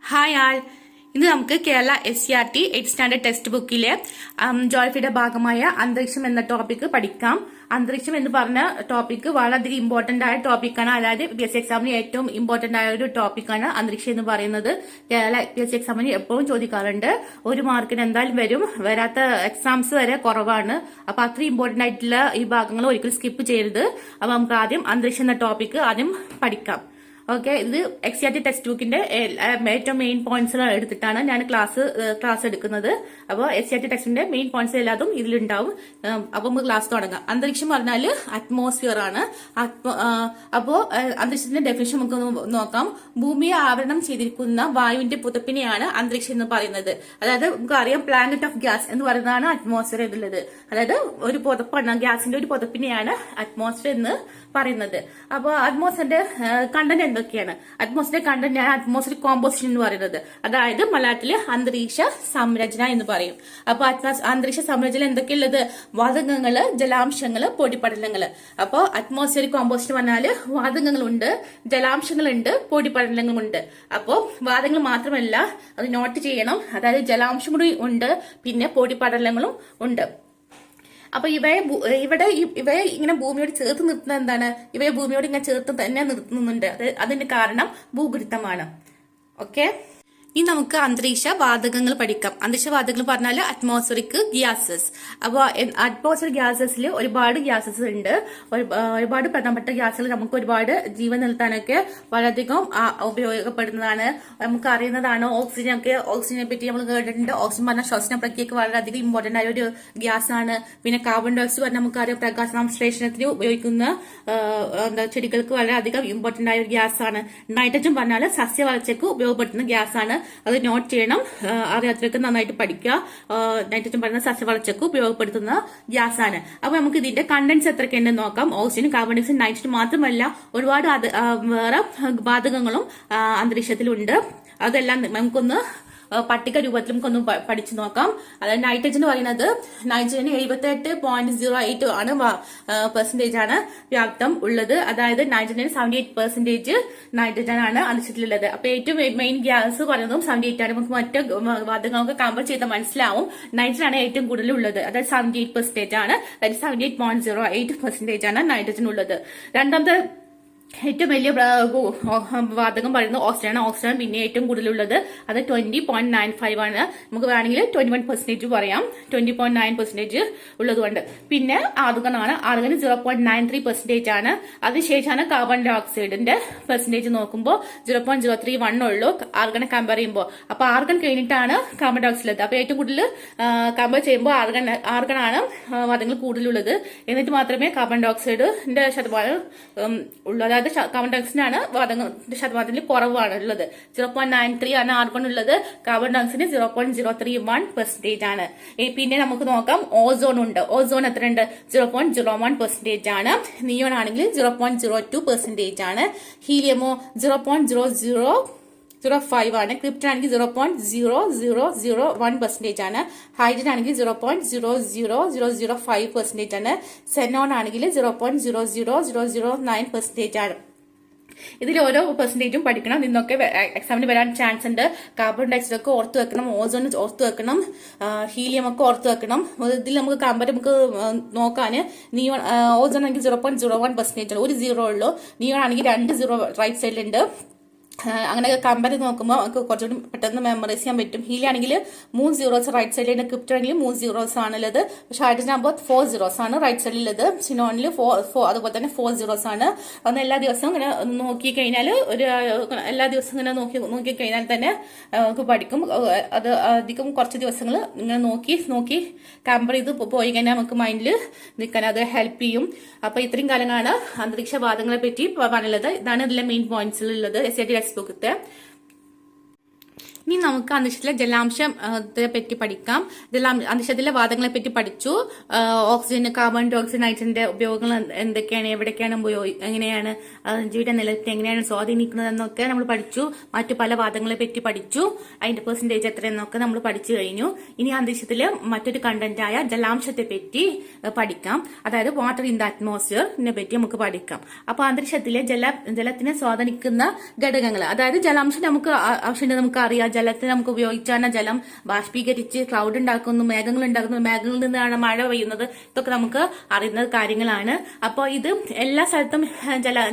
Hi ആൾ, ഇന്ന് നമുക്ക് Kerala SCERT 8th standard text ബുക്കിലെ ജോഗ്രഫിയുടെ ഭാഗമായ അന്തരീക്ഷം എന്ന ടോപ്പിക്ക് പഠിക്കാം. അന്തരീക്ഷം എന്ന് പറഞ്ഞ ടോപ്പിക്ക് വളരെയധികം ഇമ്പോർട്ടന്റ് ആയ ടോപ്പിക്കാണ്. അതായത് PSC എക്സാമിന് ഏറ്റവും ഇമ്പോർട്ടന്റ് ആയ ഒരു ടോപ്പിക്കാണ് അന്തരീക്ഷം എന്ന് പറയുന്നത്. കേരള PSC എക്സാമിന് എപ്പോഴും ചോദിക്കാറുണ്ട്. ഒരു മാർക്കിന് എന്തായാലും വരും, വരാത്ത എക്സാംസ് വരെ കുറവാണ്. അപ്പൊ അത്രയും ഇമ്പോർട്ടന്റ് ആയിട്ടുള്ള ഈ ഭാഗങ്ങൾ ഒരിക്കലും സ്കിപ്പ് ചെയ്യരുത്. അപ്പൊ നമുക്ക് ആദ്യം അന്തരീക്ഷം എന്ന ടോപ്പിക്ക് ആദ്യം പഠിക്കാം. ഓക്കെ, ഇത് SCERT ടെക്സ്റ്റ് ബുക്കിന്റെ ഏറ്റവും മെയിൻ പോയിന്റ്സ് എടുത്തിട്ടാണ് ഞാൻ ക്ലാസ് എടുക്കുന്നത്. അപ്പോൾ SCERT ടെക്സ്റ്റിന്റെ മെയിൻ പോയിന്റ്സ് എല്ലാതും ഇതിലുണ്ടാവും. അപ്പൊ നമുക്ക് ക്ലാസ് തുടങ്ങാം. അന്തരീക്ഷം പറഞ്ഞാല് അറ്റ്മോസ്ഫിയർ ആണ്. അപ്പോ അന്തരീക്ഷത്തിന്റെ ഡെഫിനിഷൻ നമുക്ക് നോക്കാം. ഭൂമിയെ ആവരണം ചെയ്തിരിക്കുന്ന വായുവിന്റെ പുതപ്പിനെയാണ് അന്തരീക്ഷം എന്ന് പറയുന്നത്. അതായത് നമുക്ക് അറിയാം, പ്ലാനറ്റ് ഓഫ് ഗ്യാസ് എന്ന് പറയുന്നതാണ് അറ്റ്മോസ്ഫിയർ എന്നുള്ളത്. അതായത് ഒരു പുതപ്പാണ്, ഗ്യാസിന്റെ ഒരു പുതപ്പിനെയാണ് അറ്റ്മോസ്ഫിയർ എന്ന് പറയുന്നത്. അപ്പോൾ അറ്റ്മോസ്ഫിയറിന്റെ കണ്ടന്റ് എന്തൊക്കെയാണ്? അറ്റ്മോസ്ഫിയർ കണ്ടന്റ് ആണ് അറ്റ്മോസ്ഫിയർ കോമ്പോസിഷൻ എന്ന് പറയുന്നത്. അതായത് മലയാളത്തില് അന്തരീക്ഷ സംരചന എന്ന് പറയും. അപ്പൊ അന്തരീക്ഷ സംരചന എന്തൊക്കെയുള്ളത്? വാതകങ്ങള്, ജലാംശങ്ങള്, പൊടിപടലങ്ങള്. അപ്പോ അറ്റ്മോസ്ഫിയർ കോമ്പോസിഷൻ പറഞ്ഞാല് വാതകങ്ങളുണ്ട്, ജലാംശങ്ങളുണ്ട്, പൊടിപടലങ്ങളുണ്ട്. അപ്പോ വാതകങ്ങൾ മാത്രമല്ല, അത് നോട്ട് ചെയ്യണം. അതായത് ജലാംശം കൂടി ഉണ്ട്, പിന്നെ പൊടിപടലങ്ങളും ഉണ്ട്. അപ്പൊ ഇവയെ ഇങ്ങനെ ഭൂമിയോട് ചേർത്ത് നിർത്തുന്നത് എന്താണ്? ഇവയെ ഭൂമിയോട് ഇങ്ങനെ ചേർത്ത് തന്നെ നിർത്തുന്നുണ്ട്. അതിന്റെ കാരണം ഭൂഗുരുത്വമാണ്. ഓക്കെ, ഇനി നമുക്ക് അന്തരീക്ഷ വാതകങ്ങൾ പഠിക്കാം. അന്തരീക്ഷ വാതകങ്ങൾ പറഞ്ഞാൽ അറ്റ്മോസ്ഫറിക് ഗ്യാസസ്. അപ്പോൾ അറ്റ്മോസ്ഫിയർ ഗ്യാസസിൽ ഒരുപാട് ഗ്യാസസ് ഉണ്ട്. ഒരുപാട് പ്രധാനപ്പെട്ട ഗ്യാസുകൾ നമുക്ക് ഒരുപാട് ജീവൻ നിലനിർത്താനൊക്കെ വളരെയധികം ഉപയോഗപ്പെടുന്നതാണ്. നമുക്ക് അറിയുന്നതാണ് ഓക്സിജനെ പറ്റി നമ്മൾ കേട്ടിട്ടുണ്ട്. ഓക്സിജൻ പറഞ്ഞ ശ്വസന പ്രക്രിയക്ക് വളരെയധികം ഇമ്പോർട്ടന്റ് ആയ ഒരു ഗ്യാസ് ആണ്. പിന്നെ കാർബൺ ഡയോക്സൈഡ് പറഞ്ഞാൽ നമുക്കറിയാം, പ്രകാശസംശ്ലേഷണത്തിന് ഉപയോഗിക്കുന്ന ചെടികൾക്ക് വളരെയധികം ഇമ്പോർട്ടന്റ് ആയ ഒരു ഗ്യാസ് ആണ്. നൈട്രജൻ പറഞ്ഞാൽ സസ്യവളർച്ചയ്ക്ക് ഉപയോഗപ്പെടുത്തുന്ന ഗ്യാസ് ആണ്. അത് നോട്ട് ചെയ്യണം, അറിയാത്തവർക്ക് നന്നായിട്ട് പഠിക്കുക. നൈട്രജൻ പറയുന്ന സസ്യവളർച്ചയ്ക്ക് ഉപയോഗപ്പെടുത്തുന്ന ഗ്യാസ് ആണ്. അപ്പൊ നമുക്ക് ഇതിന്റെ കണ്ടന്റ്സ് എത്രയൊക്കെയുണ്ടെന്ന് നോക്കാം. ഓക്സിജൻ, കാർബൺ ഡയോക്സൈഡ്, നൈട്രജൻ മാത്രമല്ല ഒരുപാട് വേറെ വാതകങ്ങളും അന്തരീക്ഷത്തിലുണ്ട്. അതെല്ലാം നമുക്കൊന്ന് പട്ടിക രൂപത്തിൽ നമുക്കൊന്ന് പഠിച്ചു നോക്കാം. അതായത് നൈട്രജൻ പറയുന്നത്, നൈട്രജന് 78.08 ആണ് പെർസെന്റേജ് ആണ് വ്യാപ്തം ഉള്ളത്. അതായത് നൈട്രജന് 78% നൈട്രജൻ ആണ് അന്തരീക്ഷത്തിലുള്ളത്. അപ്പൊ ഏറ്റവും മെയിൻ ഗ്യാസ് പറയുന്നതും 78 ആണ്. നമുക്ക് മറ്റു വാതകങ്ങളൊക്കെ കമ്പയർ ചെയ്താൽ മനസ്സിലാവും. നൈട്രജൻ ആണ് ഏറ്റവും കൂടുതൽ ഉള്ളത്. അതായത് 78% ആണ്. അതായത് 78.08% ആണ് നൈട്രജൻ ഉള്ളത്. രണ്ടാമത്തെ ഏറ്റവും വലിയ വാതകം പറയുന്നത് ഓക്സിജൻ ആണ്. ഓക്സിജൻ പിന്നെ ഏറ്റവും കൂടുതലുള്ളത് അത് 20.95 ആണ്. നമുക്ക് വേണമെങ്കിൽ 21% പറയാം. 20.9% ഉള്ളതുകൊണ്ട്. പിന്നെ ആർഗണാണ്. ആർഗന് 0.93% ആണ്. അതിനുശേഷമാണ് കാർബൺ ഡൈ ഓക്സൈഡിന്റെ പെർസെന്റേജ് നോക്കുമ്പോൾ 0.031 ഉള്ളൂ ആർഗനെ കമ്പയർ ചെയ്യുമ്പോൾ. അപ്പൊ ആർഗൺ കഴിഞ്ഞിട്ടാണ് കാർബൺ ഡൈ ഓക്സൈഡ്. അപ്പൊ ഏറ്റവും കൂടുതൽ കമ്പയർ ചെയ്യുമ്പോൾ ആർഗണാണ് വാതകങ്ങൾ കൂടുതലുള്ളത്. എന്നിട്ട് മാത്രമേ കാർബൺ ഡൈ ഓക്സൈഡിന്റെ ശതമാനം ഉള്ളൂ. അതായത് കാർബൺ ഡൈ ഓക്സൈഡിനാണ് വാതകങ്ങളുടെ ശതമാനത്തിൽ കുറവാണ് ഉള്ളത്. 0.93 ആണ് ആർഗൺ ഉള്ളത്. കാർബൺ ഡൈ ഓക്സൈഡ് 0.031% ആണ്. പിന്നെ നമുക്ക് നോക്കാം, ഓസോൺ ഉണ്ട്. ഓസോൺ എത്രയുണ്ട്? 0.01% ആണ്. നിയോൺ ആണെങ്കിൽ 0.02% ആണ്. ഹീലിയമോ 0.0005 ആണ്. ക്രിപ്റ്റൺ ആണെങ്കിൽ 0.0001% ആണ്. ഹൈഡ്രജൻ ആണെങ്കിൽ 0.00005% ആണ്. സെനോൺ ആണെങ്കിൽ 0.00009% ആണ്. ഇതിൽ ഓരോ പെർസെന്റേജും പഠിക്കണം. നിന്നൊക്കെ എക്സാമിന് വരാൻ ചാൻസ് ഉണ്ട്. കാർബൺ ഡൈ ഓക്സൈഡ് ഒക്കെ ഓർത്ത് വെക്കണം, ഓസോൺ ഓർത്ത് വെക്കണം, ഹീലിയം ഒക്കെ ഓർത്ത് വെക്കണം. ഇതിൽ നമുക്ക് കമ്പയർ നമുക്ക് നോക്കാന് നിയോൺ ഓസോൺ ആണെങ്കിൽ 0.01% ആണ്. ഒരു 0 ഉള്ളൂ. നിയോൺ ആണെങ്കിൽ 2 0 റൈറ്റ് സൈഡിലുണ്ട്. അങ്ങനെ കമ്പയർ നോക്കുമ്പോൾ നമുക്ക് കുറച്ചുകൂടി പെട്ടെന്ന് മെമ്മറൈസ് ചെയ്യാൻ പറ്റും. ഹീലിയാണെങ്കിൽ 3 zeros റൈറ്റ് സൈഡിൽ, ക്രിപ്റ്റൺ ആണെങ്കിൽ 3 zeros ആണുള്ളത്. പക്ഷെ ഹൈഡ്രജൻ ആകുമ്പോൾ 4 zeros ആണ് റൈറ്റ് സൈഡിലുള്ളത്. സിനോണിൽ 4 അതുപോലെ തന്നെ 4 zeros ആണ്. അന്ന് എല്ലാ ദിവസവും ഇങ്ങനെ നോക്കി കഴിഞ്ഞാൽ എല്ലാ ദിവസവും ഇങ്ങനെ നോക്കി കഴിഞ്ഞാൽ തന്നെ നമുക്ക് പഠിക്കും. അത് അധികം കുറച്ച് ദിവസങ്ങൾ ഇങ്ങനെ നോക്കി കമ്പയർ ചെയ്ത് പോയി കഴിഞ്ഞാൽ നമുക്ക് മൈൻഡിൽ നിൽക്കാൻ അത് ഹെൽപ്പ് ചെയ്യും. അപ്പൊ ഇത്രയും കാലങ്ങളാണ് അന്തരീക്ഷ വാതകങ്ങളെ പറ്റി പറഞ്ഞുള്ളത്. ഇതാണ് ഇതിലെ മെയിൻ പോയിന്റ്സിലുള്ളത് SCERT ടെക്സ്റ്റ് ബുക്കത്തെ. ഇനി നമുക്ക് അന്തരീക്ഷത്തിലെ ജലാംശത്തെ പറ്റി പഠിക്കാം. അന്തരീക്ഷത്തിലെ വാതകങ്ങളെ പറ്റി പഠിച്ചു. ഓക്സിജൻ, കാർബൺ ഡൈ ഓക്സൈഡ്, നൈട്രജന്റെ ഉപയോഗങ്ങൾ എന്തൊക്കെയാണ്, എവിടേക്കാണ് എങ്ങനെയാണ് ജീവിയുടെ നിലത്തെ എങ്ങനെയാണ് സ്വാധീനിക്കുന്നത് എന്നൊക്കെ നമ്മൾ പഠിച്ചു. മറ്റു പല വാതകങ്ങളെ പറ്റി പഠിച്ചു. അതിന്റെ പെർസെന്റേജ് എത്രയെന്നൊക്കെ നമ്മൾ പഠിച്ചു കഴിഞ്ഞു. ഇനി അന്തരീക്ഷത്തിലെ മറ്റൊരു കണ്ടന്റായ ജലാംശത്തെ പറ്റി പഠിക്കാം. അതായത് വാട്ടർ ഇൻ ദ അറ്റ്മോസ്ഫിയറിനെ പറ്റി നമുക്ക് പഠിക്കാം. അപ്പൊ അന്തരീക്ഷത്തിലെ ജലത്തിനെ സ്വാധീനിക്കുന്ന ഘടകങ്ങൾ, അതായത് ജലാംശം നമുക്ക് ആവശ്യമുണ്ട്, നമുക്ക് അറിയാം. ജലത്തെ നമുക്ക് ഉപയോഗിച്ചാണ് ജലം ബാഷ്പീകരിച്ച് ക്ലൗഡ് ഉണ്ടാക്കുന്നു, മേഘങ്ങൾ ഉണ്ടാക്കുന്നു, മേഘങ്ങളിൽ നിന്നാണ് മഴ പെയ്യുന്നത്. ഇതൊക്കെ നമുക്ക് അറിയുന്ന കാര്യങ്ങളാണ്. അപ്പോൾ ഇത് എല്ലാ സ്ഥലത്തും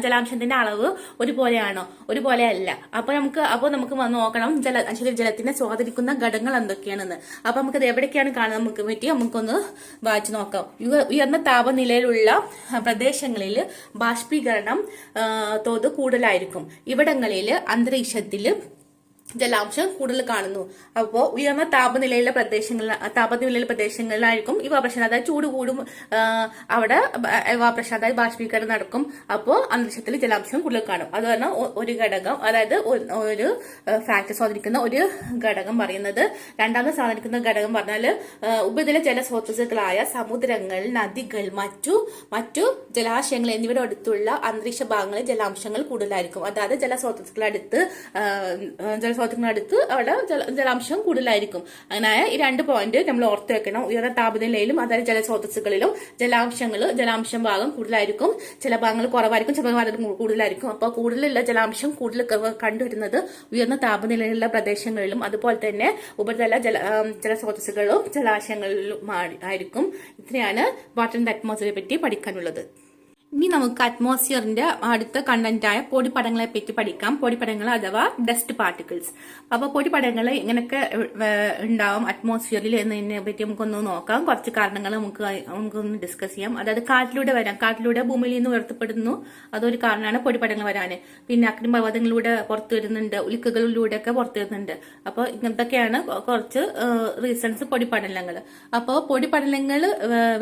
ജലാംശത്തിന്റെ അളവ് ഒരുപോലെയാണോ? ഒരുപോലെ അല്ല. അപ്പൊ നമുക്ക് നോക്കണം ജലത്തിനെ സ്വാധീനിക്കുന്ന ഘടകങ്ങൾ എന്തൊക്കെയാണെന്ന്. അപ്പൊ നമുക്കത് എവിടേക്കാണ് കാണാൻ നമുക്കൊന്ന് വായിച്ചു നോക്കാം. ഉയർന്ന താപനിലയിലുള്ള പ്രദേശങ്ങളിൽ ബാഷ്പീകരണം തോത് കൂടുതലായിരിക്കും. ഇവിടങ്ങളിൽ അന്തരീക്ഷത്തിൽ ജലാംശം കൂടുതൽ കാണുന്നു. അപ്പോൾ ഉയർന്ന താപനിലയിലെ പ്രദേശങ്ങളിലായിരിക്കും ഇവാപറേഷൻ, അതായത് ചൂട് കൂടും, അവിടെ ഇവാപറേഷൻ അതായത് ബാഷ്പീകരണം നടക്കും. അപ്പോൾ അന്തരീക്ഷത്തിൽ ജലാംശം കൂടുതൽ കാണും. അത് കാരണം ഒരു ഘടകം, അതായത് ഒരു ഫാക്ടർ സ്വാധീനിക്കുന്ന ഒരു ഘടകം പറയുന്നത്. രണ്ടാമത് സ്വാധീനിക്കുന്ന ഘടകം പറഞ്ഞാൽ ഉപരിതല ജലസ്രോതസ്സുകളായ സമുദ്രങ്ങൾ, നദികൾ, മറ്റു ജലാശയങ്ങൾ എന്നിവയുടെ അടുത്തുള്ള അന്തരീക്ഷ ഭാഗങ്ങളിൽ ജലാംശങ്ങൾ കൂടുതലായിരിക്കും. അതായത് ജലസ്രോതസ്സുകളടുത്ത് അവിടെ ജലാംശം കൂടുതലായിരിക്കും. അങ്ങനെ ഈ 2 പോയിന്റ് നമ്മൾ ഓർത്ത് വെക്കണം. ഉയർന്ന താപനിലയിലും അതായത് ജലസ്രോതസ്സുകളിലും ജലാംശം ഭാഗം കൂടുതലായിരിക്കും. ചില ഭാഗങ്ങൾ കുറവായിരിക്കും, ചില ഭാഗങ്ങൾ കൂടുതലായിരിക്കും. അപ്പോൾ കൂടുതലുള്ള ജലാംശം കൂടുതൽ കണ്ടുവരുന്നത് ഉയർന്ന താപനിലയിലുള്ള പ്രദേശങ്ങളിലും അതുപോലെ തന്നെ ഉപരിതല ജലസ്രോതസ്സുകളും ജലാശയങ്ങളിലും ആയിരിക്കും. ഇത്രയാണ് വാട്ടർ ഇൻ ദ അറ്റ്മോസ്ഫിയറെ പറ്റി പഠിക്കാനുള്ളത്. ഇനി നമുക്ക് അറ്റ്മോസ്ഫിയറിന്റെ അടുത്ത കണ്ടന്റായ പൊടിപടങ്ങളെ പറ്റി പഠിക്കാം. പൊടിപടങ്ങൾ അഥവാ ഡസ്റ്റ് പാർട്ടിക്കിൾസ്. അപ്പൊ പൊടിപടങ്ങൾ എങ്ങനെയൊക്കെ ഉണ്ടാവും അറ്റ്മോസ്ഫിയറിൽ എന്നതിനെ പറ്റി നമുക്കൊന്ന് നോക്കാം. കുറച്ച് കാരണങ്ങൾ നമുക്കൊന്ന് ഡിസ്കസ് ചെയ്യാം. അതായത് കാറ്റിലൂടെ ഭൂമിയിൽ നിന്ന് ഉയർത്തപ്പെടുന്നു, അതൊരു കാരണമാണ് പൊടിപടങ്ങൾ വരാന്. പിന്നെ അഗ്നിപർവ്വതങ്ങളിലൂടെ പുറത്തു വരുന്നുണ്ട്, ഉൽക്കകളിലൂടെ ഒക്കെ പുറത്തു വരുന്നുണ്ട്. അപ്പൊ ഇങ്ങനത്തൊക്കെയാണ് കുറച്ച് റീസൺസ് പൊടിപടലങ്ങൾ. അപ്പോൾ പൊടിപടലങ്ങൾ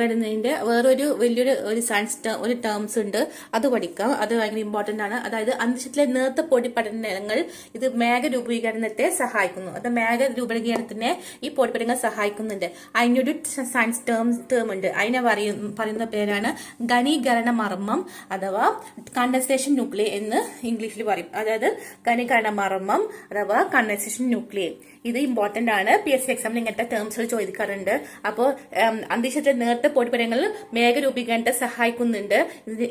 വരുന്നതിന്റെ വേറൊരു വലിയൊരു സയൻസ് ഒരു ടേം ഉണ്ട്, അത് പഠിക്കാം. അത് ഭയങ്കര ഇമ്പോർട്ടന്റ് ആണ്. അതായത് അന്തരീക്ഷത്തിലെ നേർത്ത പൊടിപടലങ്ങൾ ഇത് മേഘരൂപീകരണത്തെ സഹായിക്കുന്നു. അത് മേഘരൂപീകരണത്തിനെ ഈ പൊടിപടലങ്ങൾ സഹായിക്കുന്നുണ്ട്. അതിനൊരു സയൻസ് ടേം ഉണ്ട്. അതിനെ പറയുന്ന പേരാണ് ഘനീകരണ മർമ്മം അഥവാ കണ്ടൻസേഷൻ ന്യൂക്ലിയ എന്ന് ഇംഗ്ലീഷിൽ പറയും. അതായത് ഘനീകരണ മർമ്മം അഥവാ കണ്ടൻസേഷൻ ന്യൂക്ലിയ. ഇത് ഇമ്പോർട്ടന്റ് ആണ്. PSC എക്സാമിൽ ഇങ്ങനത്തെ ടേംസുകൾ ചോദിക്കാറുണ്ട്. അപ്പോൾ അന്തരീക്ഷത്തിലെ നേർത്ത പൊടിപടലങ്ങൾ മേഘരൂപീകരണത്തെ സഹായിക്കുന്നുണ്ട്.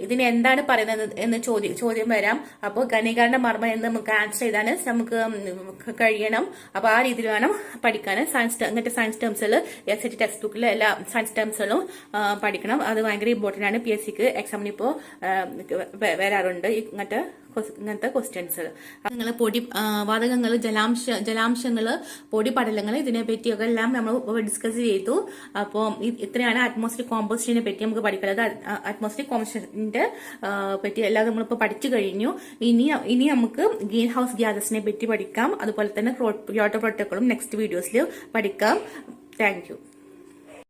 ഇതിന് എന്താണ് പറയുന്നത് എന്ന് ചോദ്യം വരാം. അപ്പോൾ ഘനീകരണ മർമ്മം എന്ന് നമുക്ക് ആൻസർ ചെയ്താൽ നമുക്ക് കഴിയണം. അപ്പൊ ആ രീതിയിൽ വേണം പഠിക്കാൻ. ഇങ്ങനത്തെ സയൻസ് ടേംസുകൾ SAT ടെക്സ്റ്റ് ബുക്കിലെ എല്ലാ സയൻസ് ടേംസുകളും പഠിക്കണം. അത് ഭയങ്കര ഇമ്പോർട്ടന്റ് ആണ്. PSCക്ക് എക്സാമിന് ഇപ്പോൾ വരാറുണ്ട് ഇങ്ങനത്തെ ക്വസ്റ്റ്യൻസ്. നിങ്ങൾ വാതകങ്ങൾ, ജലാംശങ്ങള്, പൊടിപടലങ്ങൾ, ഇതിനെ പറ്റിയൊക്കെ എല്ലാം നമ്മൾ ഡിസ്കസ് ചെയ്തു. അപ്പോൾ ഇത്രയാണ് അറ്റ്മോസ്ഫിയർ കോമ്പോസിഷനെ പറ്റി നമുക്ക് പഠിക്കുന്നത്. അറ്റ്മോസ്ഫിയർ കോമ്പോസിഷന്റെ പറ്റി എല്ലാം നമ്മളിപ്പോൾ പഠിച്ചു കഴിഞ്ഞു. ഇനി നമുക്ക് ഗ്രീൻ ഹൗസ് ഗ്യാസസിനെ പറ്റി പഠിക്കാം. അതുപോലെ തന്നെ ക്യോട്ടോ പ്രോട്ടോക്കോളും നെക്സ്റ്റ് വീഡിയോസിൽ പഠിക്കാം. Thank you.